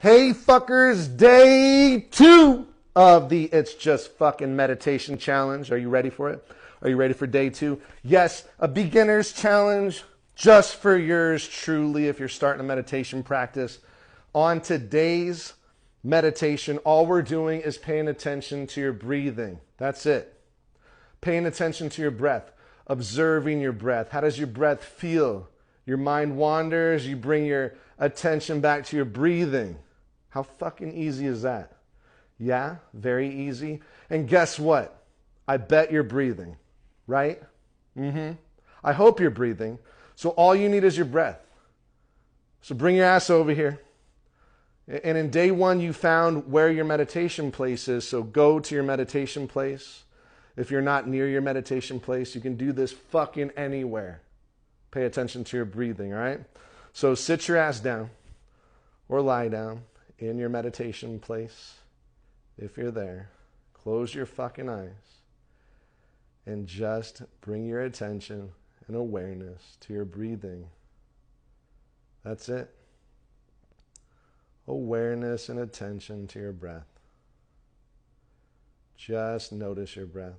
Hey fuckers, day 2 of the It's Just Fucking Meditation Challenge. Are you ready for it? Are you ready for day 2? Yes, a beginner's challenge just for yours truly if you're starting a meditation practice. On today's meditation, all we're doing is paying attention to your breathing. That's it. Paying attention to your breath, observing your breath. How does your breath feel? Your mind wanders, you bring your attention back to your breathing. How fucking easy is that? Yeah, very easy. And guess what? I bet you're breathing, right? I hope you're breathing. So all you need is your breath. So bring your ass over here. And in day 1, you found where your meditation place is. So go to your meditation place. If you're not near your meditation place, you can do this fucking anywhere. Pay attention to your breathing, all right? So sit your ass down or lie down in your meditation place. If you're there, close your fucking eyes and just bring your attention and awareness to your breathing. That's it. Awareness and attention to your breath. Just notice your breath.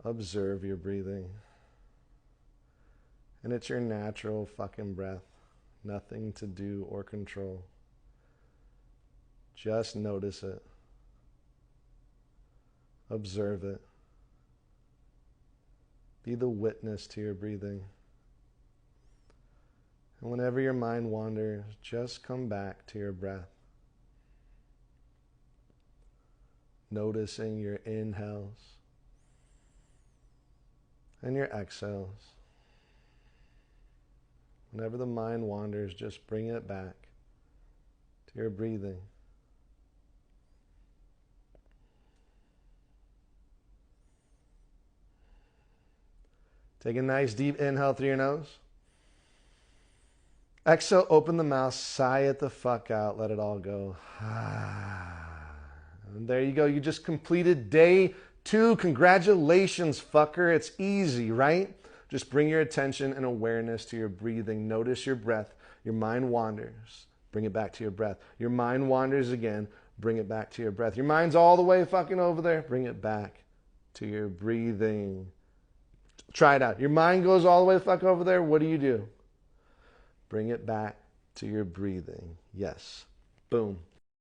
Observe your breathing. And it's your natural fucking breath. Nothing to do or control. Just notice it. Observe it. Be the witness to your breathing. And whenever your mind wanders, just come back to your breath. Noticing your inhales and your exhales. Whenever the mind wanders, just bring it back to your breathing. Take a nice deep inhale through your nose. Exhale, open the mouth, sigh it the fuck out, let it all go. And there you go. You just completed day 2. Congratulations, fucker. It's easy, right? Just bring your attention and awareness to your breathing. Notice your breath. Your mind wanders. Bring it back to your breath. Your mind wanders again. Bring it back to your breath. Your mind's all the way fucking over there. Bring it back to your breathing. Try it out. Your mind goes all the way the fuck over there. What do? Bring it back to your breathing. Yes. Boom.